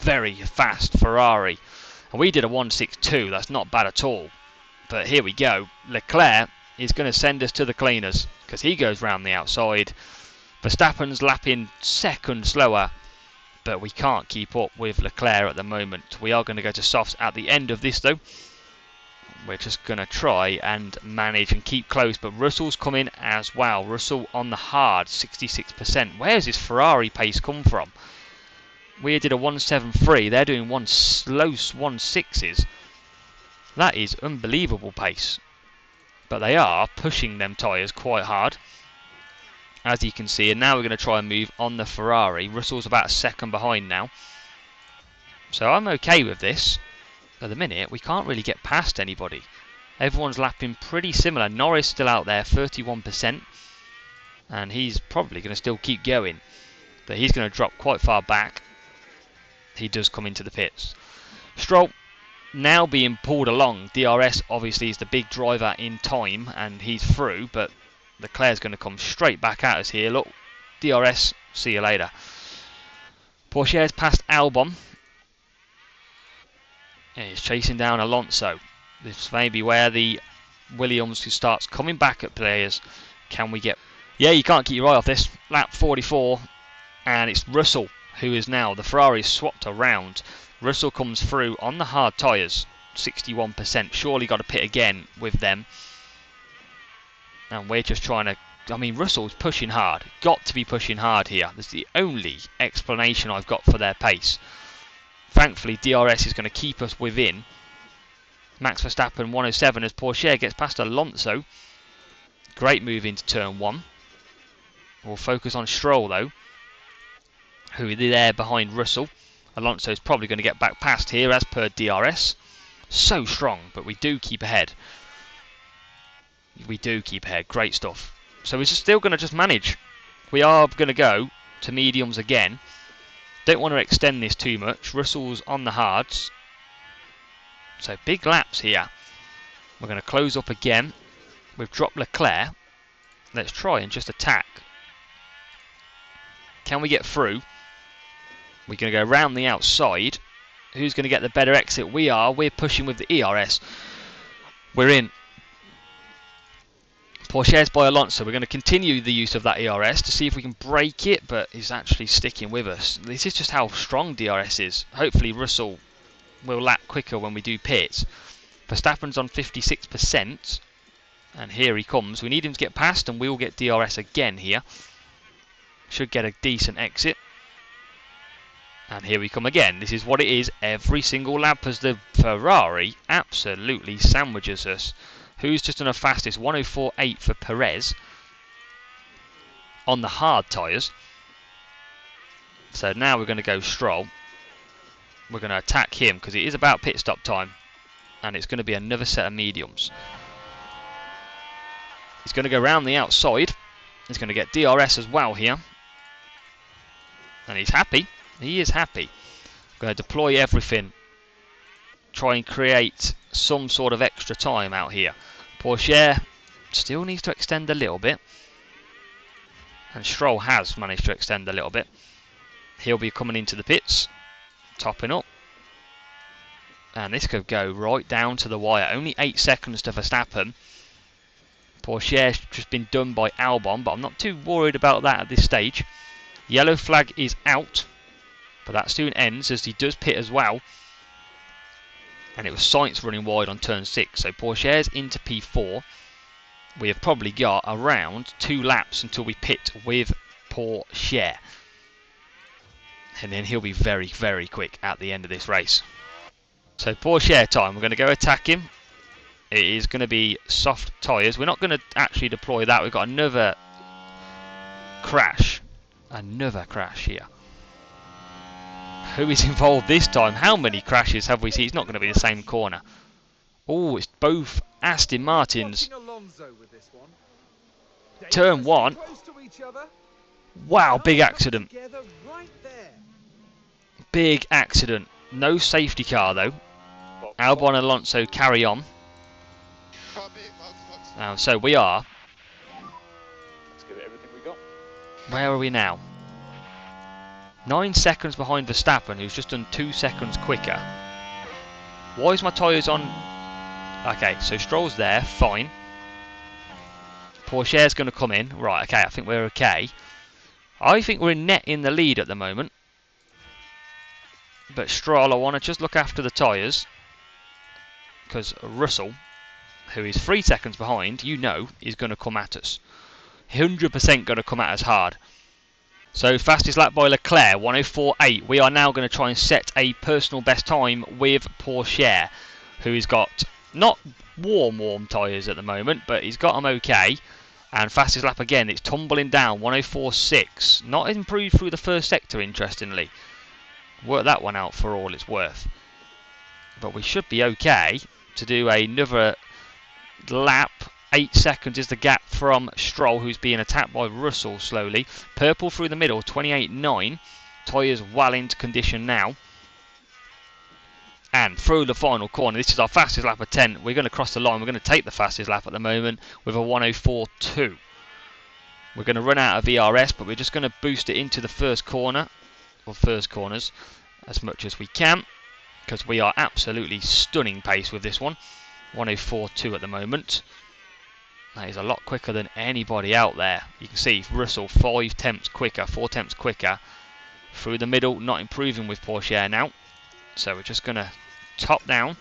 very fast Ferrari. And we did a 1.62, that's not bad at all. But here we go. Leclerc is going to send us to the cleaners because he goes round the outside. Verstappen's lapping second slower, but we can't keep up with Leclerc at the moment. We are going to go to softs at the end of this though. We're just going to try and manage and keep close, but Russell's coming as well. Russell on the hard, 66%. Where's this Ferrari pace come from? We did a 1.73, they're doing one slow 1.6s. That is unbelievable pace. But they are pushing them tyres quite hard, as you can see. And now we're going to try and move on the Ferrari. Russell's about a second behind now. So I'm okay with this. At the minute, we can't really get past anybody. Everyone's lapping pretty similar. Norris still out there, 31%. And he's probably going to still keep going. But he's going to drop quite far back. He does come into the pits. Stroll now being pulled along. DRS obviously is the big driver in time, and he's through, but Leclerc's going to come straight back at us here. Look, DRS, see you later. Porsche's passed Albon. And he's chasing down Alonso. This may be where the Williams who starts coming back at players. Can we get... Yeah, you can't keep your eye off this. Lap 44, and it's Russell who is now, the Ferrari swapped around. Russell comes through on the hard tyres, 61%. Surely got to pit again with them. And we're just trying to... I mean, Russell's pushing hard. Got to be pushing hard here. That's the only explanation I've got for their pace. Thankfully, DRS is going to keep us within. Max Verstappen 107 as Porsche gets past Alonso. Great move into turn 1. We'll focus on Stroll though, who is there behind Russell. Alonso is probably going to get back past here as per DRS. So strong, but we do keep ahead. We do keep ahead. Great stuff. So we're still going to just manage. We are going to go to mediums again. Don't want to extend this too much. Russell's on the hards. So big laps here. We're going to close up again. We've dropped Leclerc. Let's try and just attack. Can we get through? We're going to go around the outside. Who's going to get the better exit? We are. We're pushing with the ERS. We're in. Porsche's by Alonso. We're going to continue the use of that ERS to see if we can break it, but he's actually sticking with us. This is just how strong DRS is. Hopefully Russell will lap quicker when we do pits. Verstappen's on 56%, and here he comes. We need him to get past, and we'll get DRS again here. Should get a decent exit. And here we come again. This is what it is every single lap, as the Ferrari absolutely sandwiches us. Who's just done a fastest? 104.8 for Perez on the hard tyres. So now we're going to go Stroll. We're going to attack him because it is about pit stop time, and it's going to be another set of mediums. He's going to go around the outside. He's going to get DRS as well here, and he's happy. He is happy. I'm going to deploy everything. Try and create some sort of extra time out here. Porsche still needs to extend a little bit, and Stroll has managed to extend a little bit. He'll be coming into the pits, topping up, and this could go right down to the wire. Only 8 seconds to Verstappen. Porsche's just been done by Albon, but I'm not too worried about that at this stage. Yellow flag is out, but that soon ends as he does pit as well. And it was Sainz running wide on turn 6. So Porsche's into P4. We have probably got around 2 laps until we pit with Porsche. And then he'll be very, very quick at the end of this race. So Porsche time. We're going to go attack him. It is going to be soft tyres. We're not going to actually deploy that. We've got another crash. Another crash here. Who is involved this time? How many crashes have we seen? It's not going to be the same corner. Oh, it's both Aston Martins. Turn 1. Wow, big accident. Big accident. No safety car though. Albon and Alonso carry on. So we are. Let's give it everything we got. Where are we now? 9 seconds behind Verstappen, who's just done 2 seconds quicker. Why is my tyres on? Okay, so Stroll's there, fine. Pourchaire's going to come in. Right, okay, I think we're okay. I think we're net in the lead at the moment. But Stroll, I want to just look after the tyres. Because Russell, who is 3 seconds behind, you know, is going to come at us. 100% going to come at us hard. So fastest lap by Leclerc, 104.8. We are now going to try and set a personal best time with Pourchaire, who's got not warm tyres at the moment, but he's got them okay. And fastest lap again, it's tumbling down, 104.6. Not improved through the first sector, interestingly. Work that one out for all it's worth. But we should be okay to do another lap. 8 seconds is the gap from Stroll, who's being attacked by Russell slowly. Purple through the middle, 28.9. Tyres well into condition now. And through the final corner, this is our fastest lap of 10. We're going to cross the line. We're going to take the fastest lap at the moment with a 104.2. We're going to run out of ERS, but we're just going to boost it into the first corner, or first corners, as much as we can, because we are absolutely stunning pace with this one. 104.2 at the moment. That is a lot quicker than anybody out there. You can see Russell 5 tenths quicker, 4 tenths quicker. Through the middle, not improving with Pourchaire now. So we're just going to top down,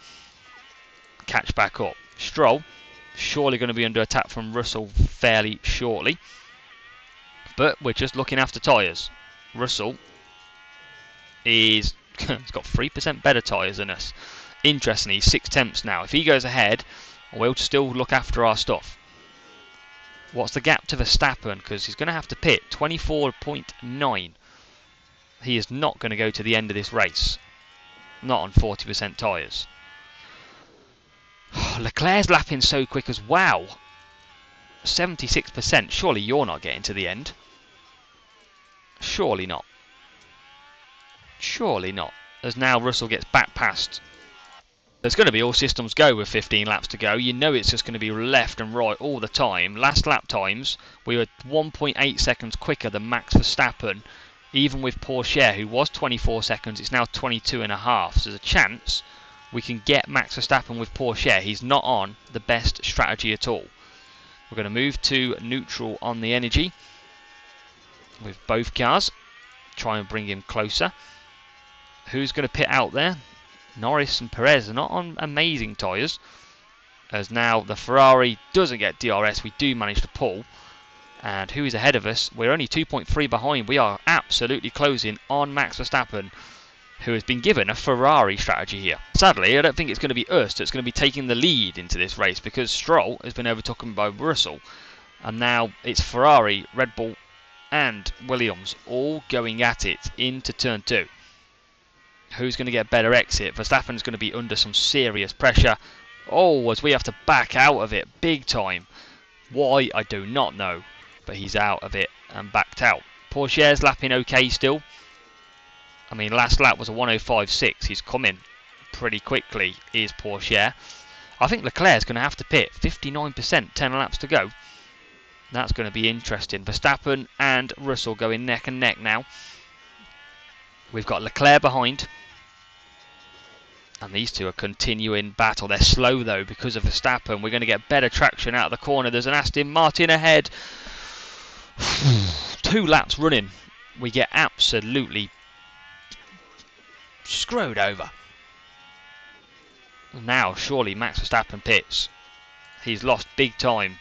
catch back up. Stroll, surely going to be under attack from Russell fairly shortly. But we're just looking after tyres. Russell is he's got 3% better tyres than us. Interestingly, he's 6 tenths now. If he goes ahead, we'll still look after our stuff. What's the gap to Verstappen? Because he's going to have to pit 24.9. He is not going to go to the end of this race. Not on 40% tyres. Leclerc's lapping so quick as well. 76%. Surely you're not getting to the end. Surely not. Surely not. As now Russell gets back past. It's going to be all systems go with 15 laps to go. You know it's just going to be left and right all the time. Last lap times, we were 1.8 seconds quicker than Max Verstappen. Even with Pourchaire, who was 24 seconds, it's now 22.5. So there's a chance we can get Max Verstappen with Pourchaire. He's not on the best strategy at all. We're going to move to neutral on the energy with both cars. Try and bring him closer. Who's going to pit out there? Norris and Perez are not on amazing tyres. As now the Ferrari doesn't get DRS, we do manage to pull. And who is ahead of us? We're only 2.3 behind. We are absolutely closing on Max Verstappen, who has been given a Ferrari strategy here. Sadly, I don't think it's going to be us that's going to be taking the lead into this race, because Stroll has been overtaken by Russell. And now it's Ferrari, Red Bull and Williams all going at it into turn 2. Who's going to get a better exit? Verstappen's going to be under some serious pressure. Oh, as we have to back out of it big time. Why, I do not know. But he's out of it and backed out. Pourchaire's lapping okay still. I mean, last lap was a 105.6. He's coming pretty quickly, is Pourchaire. I think Leclerc's going to have to pit. 59%, 10 laps to go. That's going to be interesting. Verstappen and Russell going neck and neck now. We've got Leclerc behind. And these two are continuing battle. They're slow though because of Verstappen. We're going to get better traction out of the corner. There's an Aston Martin ahead. 2 laps running. We get absolutely screwed over. Now surely Max Verstappen pits. He's lost big time.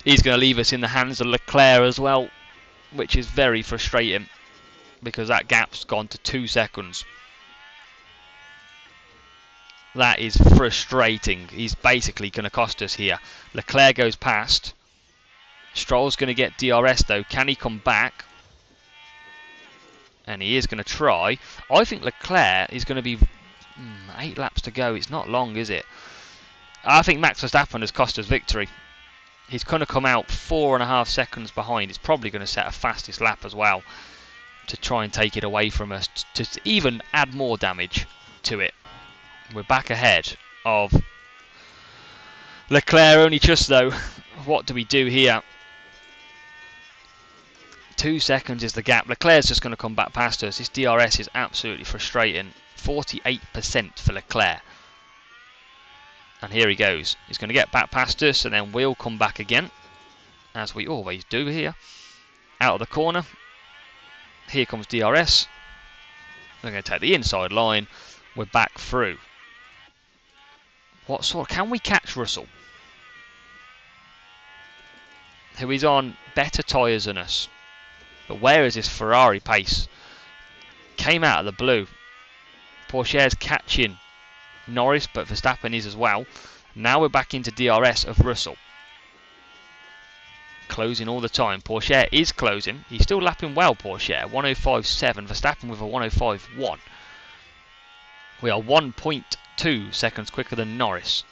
He's going to leave us in the hands of Leclerc as well, which is very frustrating because that gap's gone to 2 seconds. That is frustrating. He's basically going to cost us here. Leclerc goes past. Stroll's going to get DRS though. Can he come back? And he is going to try. I think Leclerc is going to be 8 laps to go. It's not long, is it? I think Max Verstappen has cost us victory. He's going to come out 4.5 seconds behind. It's probably going to set a fastest lap as well to try and take it away from us, to even add more damage to it. We're back ahead of Leclerc only just though. What do we do here? 2 seconds is the gap. Leclerc's just going to come back past us. This DRS is absolutely frustrating. 48% for Leclerc. And here he goes. He's going to get back past us and then we'll come back again, as we always do here. Out of the corner. Here comes DRS. They're going to take the inside line. We're back through. What sort? Can we catch Russell, who is on better tyres than us? But where is this Ferrari pace? Came out of the blue. Pourchaire's catching Norris, but Verstappen is as well. Now we're back into DRS of Russell. Closing all the time. Pourchaire is closing. He's still lapping well, Pourchaire. 105.7. Verstappen with a 105.1. We are 1.2 seconds quicker than Norris.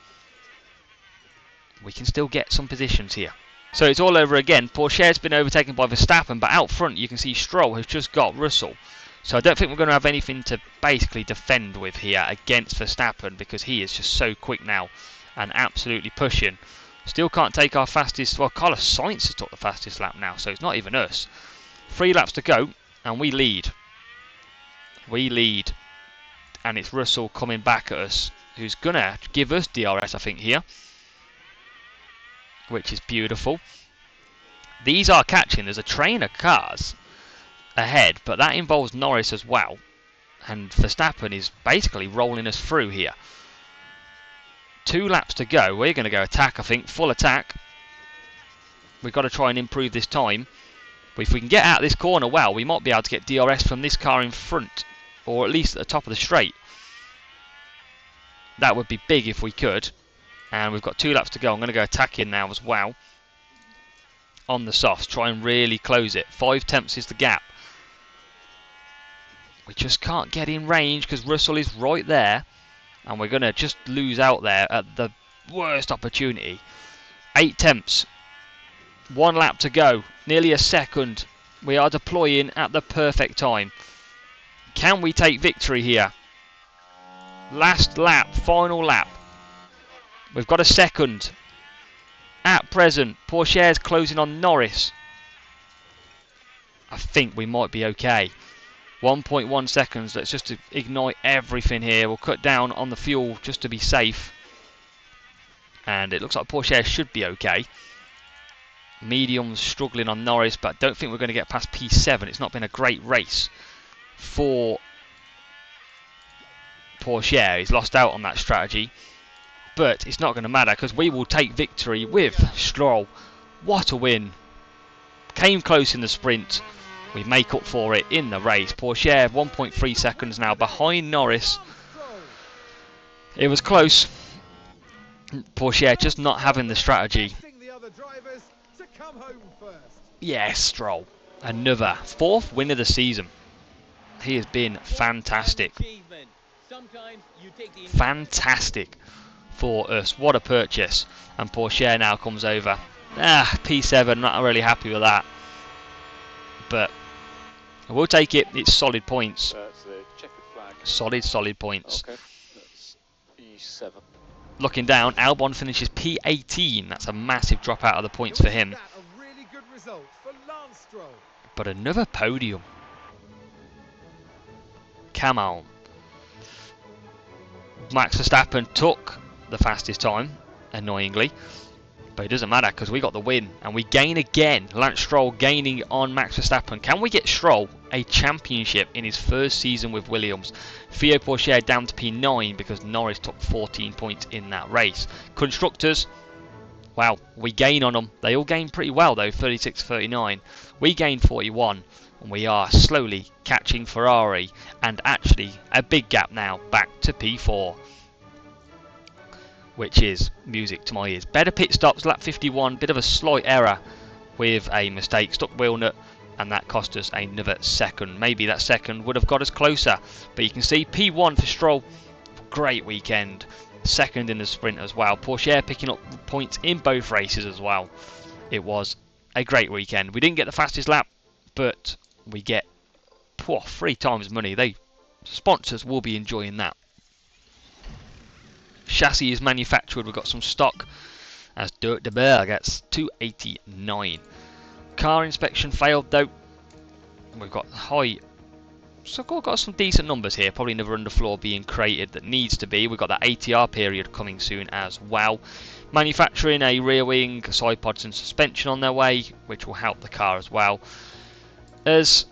We can still get some positions here. So it's all over again. Pourchaire's been overtaken by Verstappen, but out front you can see Stroll has just got Russell. So I don't think we're going to have anything to basically defend with here against Verstappen, because he is just so quick now and absolutely pushing. Still can't take our fastest. Well, Carlos Sainz has took the fastest lap now, so it's not even us. 3 laps to go and we lead. We lead. And it's Russell coming back at us, who's going to give us DRS, I think, here. Which is beautiful. These are catching. There's a train of cars ahead, but that involves Norris as well. And Verstappen is basically rolling us through here. 2 laps to go. We're going to go attack, I think. Full attack. We've got to try and improve this time. But if we can get out of this corner well, we might be able to get DRS from this car in front. Or at least at the top of the straight. That would be big if we could. And we've got 2 laps to go. I'm going to go attacking now as well. On the softs. Try and really close it. 5 tenths is the gap. We just can't get in range because Russell is right there. And we're going to just lose out there at the worst opportunity. 8 tenths. 1 lap to go. Nearly a second. We are deploying at the perfect time. Can we take victory here? Last lap. Final lap. We've got a second. At present, Pourchaire's closing on Norris. I think we might be okay. 1.1 seconds. Let's just ignite everything here. We'll cut down on the fuel just to be safe. And it looks like Pourchaire should be okay. Medium's struggling on Norris, but I don't think we're going to get past P7. It's not been a great race for Pourchaire. He's lost out on that strategy. But it's not going to matter because we will take victory with Stroll. What a win. Came close in the sprint. We make up for it in the race. Pourchaire 1.3 seconds now behind Norris. It was close. Pourchaire just not having the strategy. Yes, Stroll. Another 4th win of the season. He has been fantastic. Fantastic for us. What a purchase. And Pourchaire now comes over. P7, not really happy with that. But we'll take it. It's solid points. That's the checkered Solid, flag. solid points. Okay, that's P7. Looking down, Albon finishes P18. That's a massive drop out of the points for him. But another podium. Come on. Max Verstappen took the fastest time, annoyingly. But it doesn't matter because we got the win. And we gain again. Lance Stroll gaining on Max Verstappen. Can we get Stroll a championship in his first season with Williams? Theo Pourchaire down to P9 because Norris took 14 points in that race. Constructors, wow, we gain on them. They all gain pretty well though, 36-39. We gain 41. And we are slowly catching Ferrari. And actually a big gap now back to P4. Which is music to my ears. Better pit stops, lap 51, bit of a slight error with a mistake, stuck wheel nut, and that cost us another second. Maybe that second would have got us closer, but you can see P1 for Stroll. Great weekend. second in the sprint as well. Porsche picking up points in both races as well. It was a great weekend. We didn't get the fastest lap, but we get 3 times money. Sponsors will be enjoying that. Chassis is manufactured. We've got some stock as Dirt de Berg gets 289. Car inspection failed though. We've got high, so we've got some decent numbers here. Probably another underfloor being created that needs to be. We've got that ATR period coming soon as well. Manufacturing a rear wing, side pods and suspension on their way, which will help the car as well. As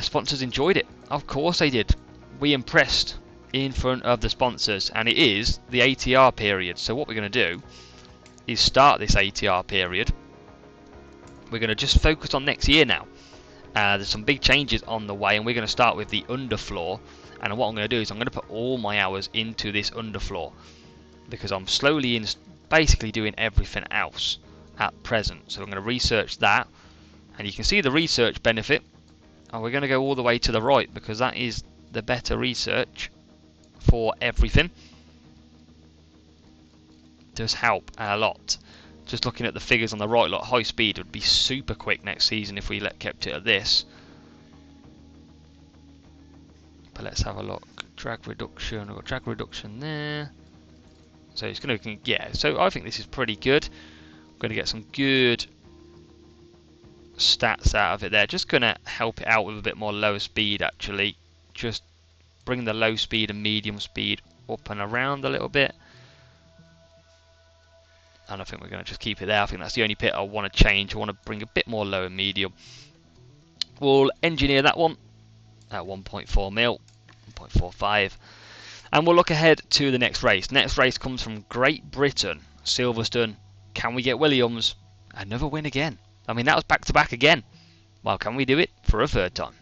sponsors enjoyed it. Of course they did. We impressed in front of the sponsors, and it is the ATR period. So what we're going to do is start this ATR period. We're going to just focus on next year now. There's some big changes on the way, and we're going to start with the underfloor. And what I'm going to do is I'm going to put all my hours into this underfloor, because I'm slowly basically doing everything else at present. So I'm going to research that, and you can see the research benefit. And we're going to go all the way to the right, because that is the better research for everything. Does help a lot. Just looking at the figures on the right, like high speed would be super quick next season if we kept it at this. But let's have a look. Drag reduction. I've got drag reduction there. So it's going to, so I think this is pretty good. I'm going to get some good stats out of it there. Just going to help it out with a bit more lower speed actually. Just bring the low speed and medium speed up and around a little bit. And I think we're going to just keep it there. I think that's the only bit I want to change. I want to bring a bit more low and medium. We'll engineer that one at 1.4 mil, 1.45. And we'll look ahead to the next race. Next race comes from Great Britain, Silverstone. Can we get Williams? Another win again. I mean, that was back to back again. Well, can we do it for a third time?